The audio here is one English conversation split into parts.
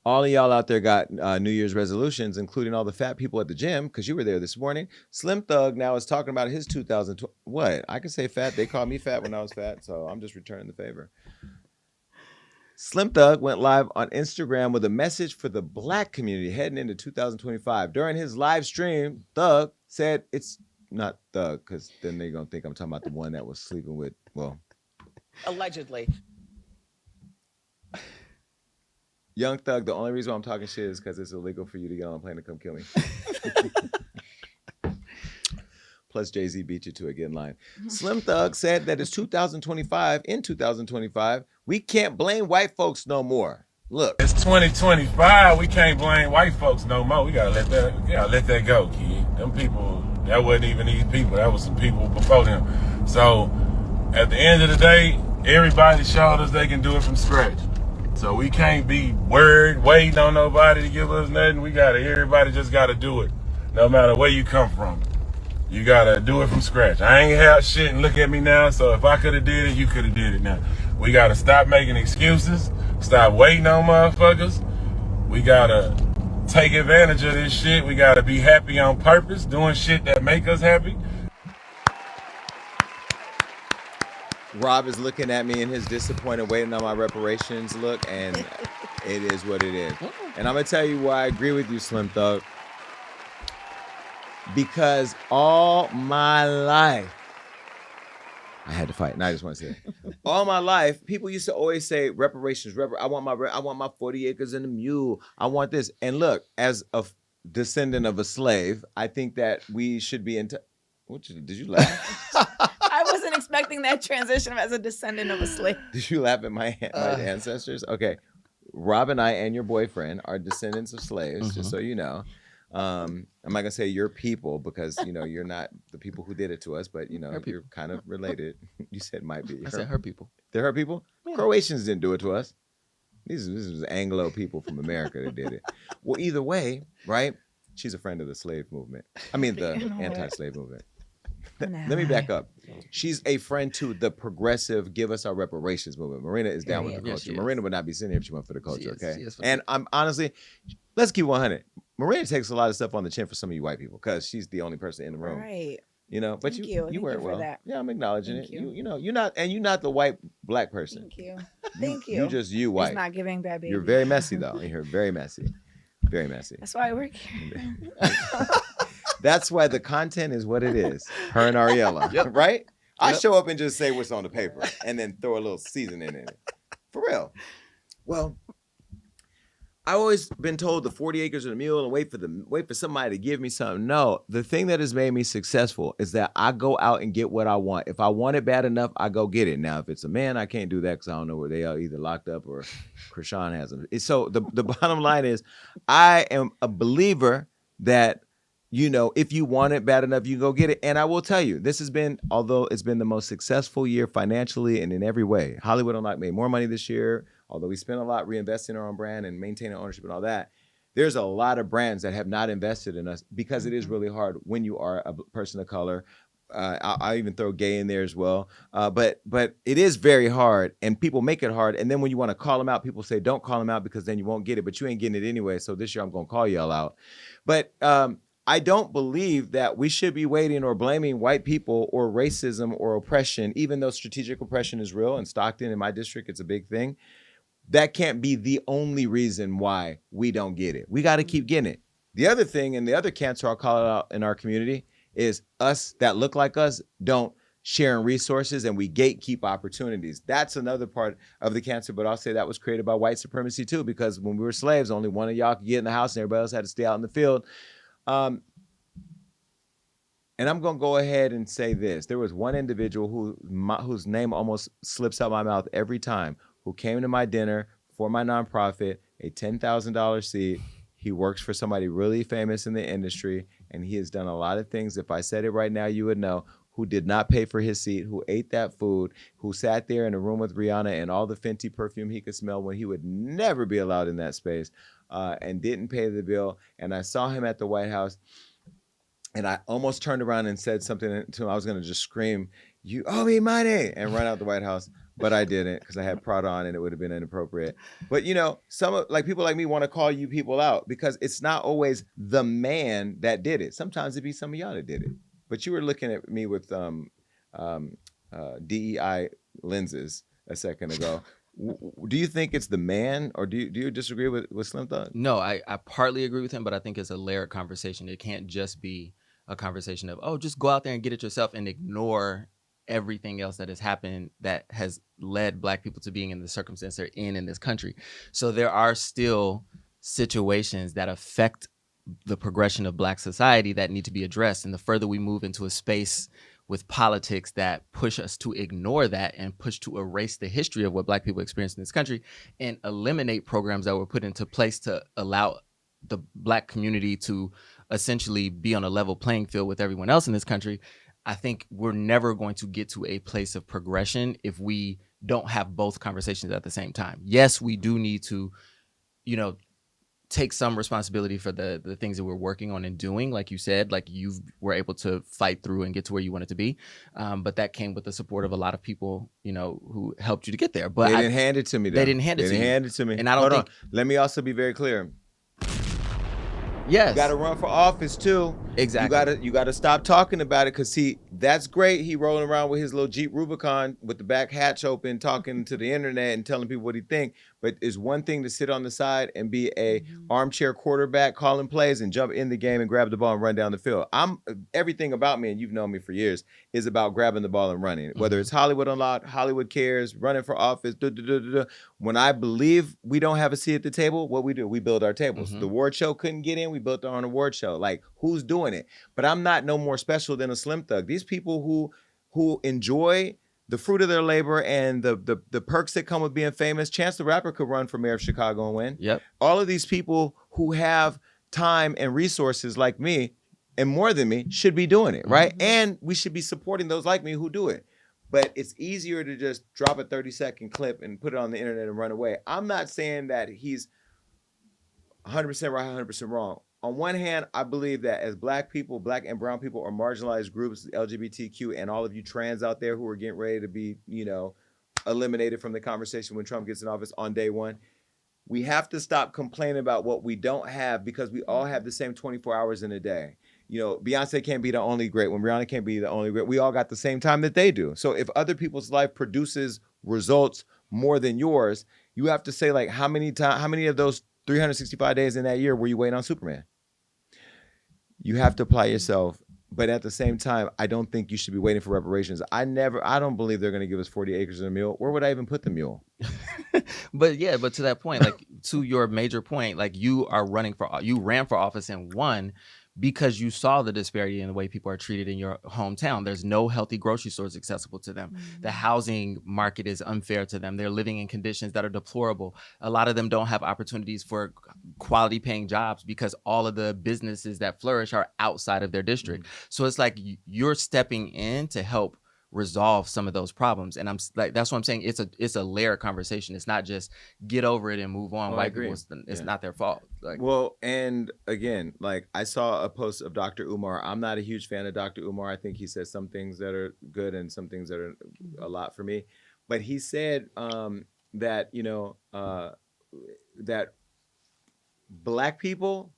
All of y'all out there got New Year's resolutions, including all the fat people at the gym, because you were there this morning. Slim Thug now is talking about his 2020. What? I can say fat. They called me fat when I was fat, so I'm just returning the favor. Slim Thug went live on Instagram with a message for the black community heading into 2025. During his live stream, Thug said it's not Thug, because then they're going to think I'm talking about the one that was sleeping with, well, allegedly. Young Thug, the only reason why I'm talking shit is because it's illegal for you to get on a plane to come kill me. Plus, Jay-Z beat you to it, get in line. Slim Thug said that it's 2025. In 2025, we can't blame white folks no more. Look. It's 2025. We can't blame white folks no more. We gotta let that go, kid. Them people, that wasn't even these people. That was some people before them. So, at the end of the day, everybody showed us they can do it from scratch. So we can't be worried, waiting on nobody to give us nothing. Everybody just gotta do it. No matter where you come from. You gotta do it from scratch. I ain't have shit and look at me now, so if I could've did it, you could've did it now. We gotta stop making excuses, stop waiting on motherfuckers. We gotta take advantage of this shit. We gotta be happy on purpose, doing shit that make us happy. Rob is looking at me in his disappointed waiting on my reparations look, and it is what it is. And I'm going to tell you why I agree with you, Slim Thug. Because all my life, I had to fight. And I just want to say it. All my life, people used to always say reparations. I want my 40 acres and a mule. I want this. And look, as a descendant of a slave, I think that we should be into... Did you laugh? I wasn't expecting that transition as a descendant of a slave. Did you laugh at my ancestors? Okay. Rob and I and your boyfriend are descendants of slaves, just so you know. I'm not going to say your people because, you're not the people who did it to us, but, you're kind of related. You said might be. I said her people. They're her people? Yeah. Croatians didn't do it to us. This was Anglo people from America that did it. Well, either way, right? She's a friend of the slave movement. I mean, the anti-slave movement. Let me back up. She's a friend to the progressive give us our reparations movement. Marina is down with the culture. Marina would not be sitting here if she went for the culture, okay? And I'm honestly, let's keep 100. Marina takes a lot of stuff on the chin for some of you white people because she's the only person in the room. Right. But you wear it well. That. Yeah, I'm acknowledging it. You're not the white black person. Thank you. Thank you. You're just you white. It's not giving bad baby. You're very messy though. You're very messy. Very messy. That's why I work here. That's why the content is what it is. Her and Ariella, right? I show up and just say what's on the paper and then throw a little seasoning in it. For real. Well, I've always been told the 40 acres and a mule and wait for somebody to give me something. No, the thing that has made me successful is that I go out and get what I want. If I want it bad enough, I go get it. Now, if it's a man, I can't do that because I don't know where they are either locked up or Krishan has them. So the bottom line is I am a believer that if you want it bad enough, you can go get it. And I will tell you, this has been, although it's been the most successful year financially and in every way. Hollywood Unlocked made more money this year, although we spent a lot reinvesting our own brand and maintaining ownership and all that. There's a lot of brands that have not invested in us because it is really hard when you are a person of color. I even throw gay in there as well. But it is very hard, and people make it hard. And then when you want to call them out, people say, don't call them out because then you won't get it. But you ain't getting it anyway. So this year I'm going to call y'all out. But I don't believe that we should be waiting or blaming white people or racism or oppression, even though strategic oppression is real. In Stockton, in my district, it's a big thing. That can't be the only reason why we don't get it. We got to keep getting it. The other thing, and the other cancer I'll call it out in our community, is us that look like us don't share in resources and we gatekeep opportunities. That's another part of the cancer, but I'll say that was created by white supremacy too, because when we were slaves, only one of y'all could get in the house and everybody else had to stay out in the field. And I'm going to go ahead and say this. There was one individual whose name almost slips out my mouth every time, who came to my dinner for my nonprofit, a $10,000 seat. He works for somebody really famous in the industry, and he has done a lot of things. If I said it right now, you would know. Who did not pay for his seat, who ate that food, who sat there in a room with Rihanna and all the Fenty perfume he could smell when he would never be allowed in that space, and didn't pay the bill. And I saw him at the White House, and I almost turned around and said something to him. I was going to just scream, "You owe me money," and run out the White House. but I didn't because I had Prada on and it would have been inappropriate. But some like people like me want to call you people out because it's not always the man that did it. Sometimes it'd be some of y'all that did it. But you were looking at me with DEI lenses a second ago. Do you think it's the man, or do you disagree with Slim Thug? No, I partly agree with him, but I think it's a layered conversation. It can't just be a conversation of, oh, just go out there and get it yourself and ignore everything else that has happened that has led Black people to being in the circumstance they're in this country. So there are still situations that affect the progression of Black society that need to be addressed. And the further we move into a space with politics that push us to ignore that and push to erase the history of what Black people experience in this country and eliminate programs that were put into place to allow the Black community to essentially be on a level playing field with everyone else in this country, I think we're never going to get to a place of progression if we don't have both conversations at the same time. Yes, we do need to, take some responsibility for the things that we're working on and doing. Like you said, like you were able to fight through and get to where you wanted to be. But that came with the support of a lot of people, who helped you to get there. But they didn't hand it to me, though. They didn't hand it to you. They didn't hand it to me. And I don't think... Let me also be very clear. Yes. You got to run for office too. Exactly. You got to stop talking about it, because see, that's great. He rolling around with his little Jeep Rubicon with the back hatch open, talking to the internet and telling people what he think. But it's one thing to sit on the side and be a armchair quarterback calling plays and jump in the game and grab the ball and run down the field. Everything about me, and you've known me for years, is about grabbing the ball and running. Whether it's Hollywood Unlocked, Hollywood Cares, running for office, When I believe we don't have a seat at the table, what we do, we build our tables. The award show couldn't get in, we built our own award show. Like, who's doing it? But I'm not no more special than a Slim Thug. These people who enjoy the fruit of their labor and the perks that come with being famous. Chance the Rapper could run for mayor of Chicago and win. Yep. All of these people who have time and resources like me, and more than me, should be doing it, right? And we should be supporting those like me who do it. But it's easier to just drop a 30-second clip and put it on the internet and run away. I'm not saying that he's 100% right, 100% wrong. On one hand, I believe that as Black people, Black and brown people are marginalized groups, LGBTQ, and all of you trans out there who are getting ready to be, eliminated from the conversation when Trump gets in office on day one, we have to stop complaining about what we don't have, because we all have the same 24 hours in a day. Beyonce can't be the only great one. Rihanna can't be the only great. We all got the same time that they do. So if other people's life produces results more than yours, you have to say, like, how many of those 365 days in that year were you waiting on Superman? You have to apply yourself. But at the same time, I don't think you should be waiting for reparations. I don't believe they're going to give us 40 acres and a mule. Where would I even put the mule? But to that point, like, to your major point, like, you ran for office and won because you saw the disparity in the way people are treated in your hometown. There's no healthy grocery stores accessible to them. The housing market is unfair to them. They're living in conditions that are deplorable. A lot of them don't have opportunities for quality paying jobs because all of the businesses that flourish are outside of their district. So it's like you're stepping in to help resolve some of those problems. And I'm like, that's what I'm saying. It's a layered conversation. It's not just get over it and move on. Oh, White people, it's not their fault. Like, well, and again, like, I saw a post of Dr. Umar. I'm not a huge fan of Dr. Umar. I think he says some things that are good and some things that are a lot for me. But he said that, that Black people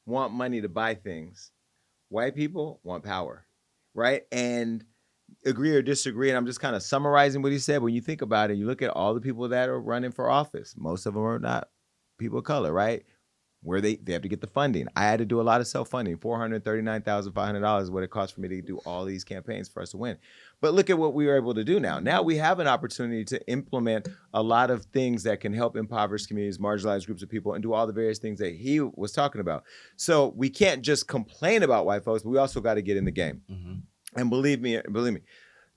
want money to buy things. White people want power, right? And agree or disagree, and I'm just kind of summarizing what he said. When you think about it, you look at all the people that are running for office. Most of them are not people of color, right? Where they have to get the funding. I had to do a lot of self-funding. $439,500 is what it cost for me to do all these campaigns for us to win. But look at what we were able to do now. Now we have an opportunity to implement a lot of things that can help impoverished communities, marginalized groups of people, and do all the various things that he was talking about. So we can't just complain about white folks, but we also got to get in the game. And believe me,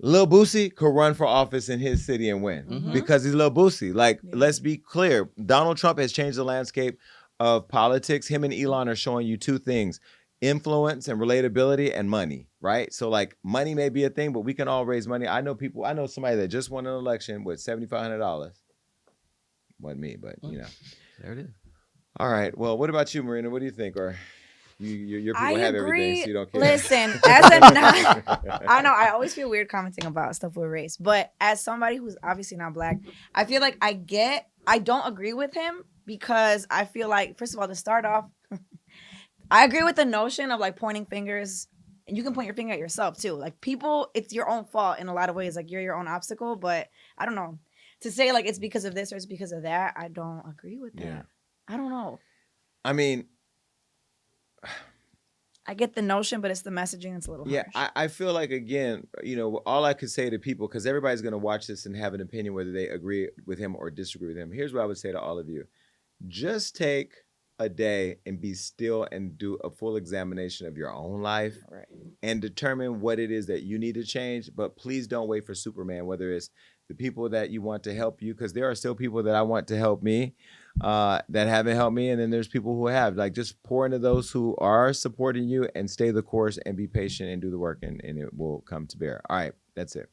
Lil Boosie could run for office in his city and win because he's Lil Boosie. Like, let's be clear. Donald Trump has changed the landscape of politics. Him and Elon are showing you two things: influence and relatability, and money, right? So, like, money may be a thing, but we can all raise money. I know somebody that just won an election with $7,500. Wasn't me, but, there it is. All right. Well, what about you, Marina? What do you think? Or Your I people have everything, agree. so you don't care. Listen, as a non, I know I always feel weird commenting about stuff with race, but as somebody who's obviously not black, I feel like I don't agree with him because I feel like, first of all, to start off, I agree with the notion of like pointing fingers, and you can point your finger at yourself too. Like people, it's your own fault in a lot of ways. Like you're your own obstacle, but I don't know. To say like it's because of this or it's because of that, I don't agree with that. Yeah. I don't know. I mean, I get the notion, but it's the messaging that's a little harsh. I feel like, again, all I could say to people, because everybody's going to watch this and have an opinion whether they agree with him or disagree with him. Here's what I would say to all of you. Just take a day and be still and do a full examination of your own life and determine what it is that you need to change. But please don't wait for Superman, whether it's the people that you want to help you, because there are still people that I want to help me that haven't helped me. And then there's people who have. Like, just pour into those who are supporting you and stay the course and be patient and do the work, and it will come to bear. All right, that's it.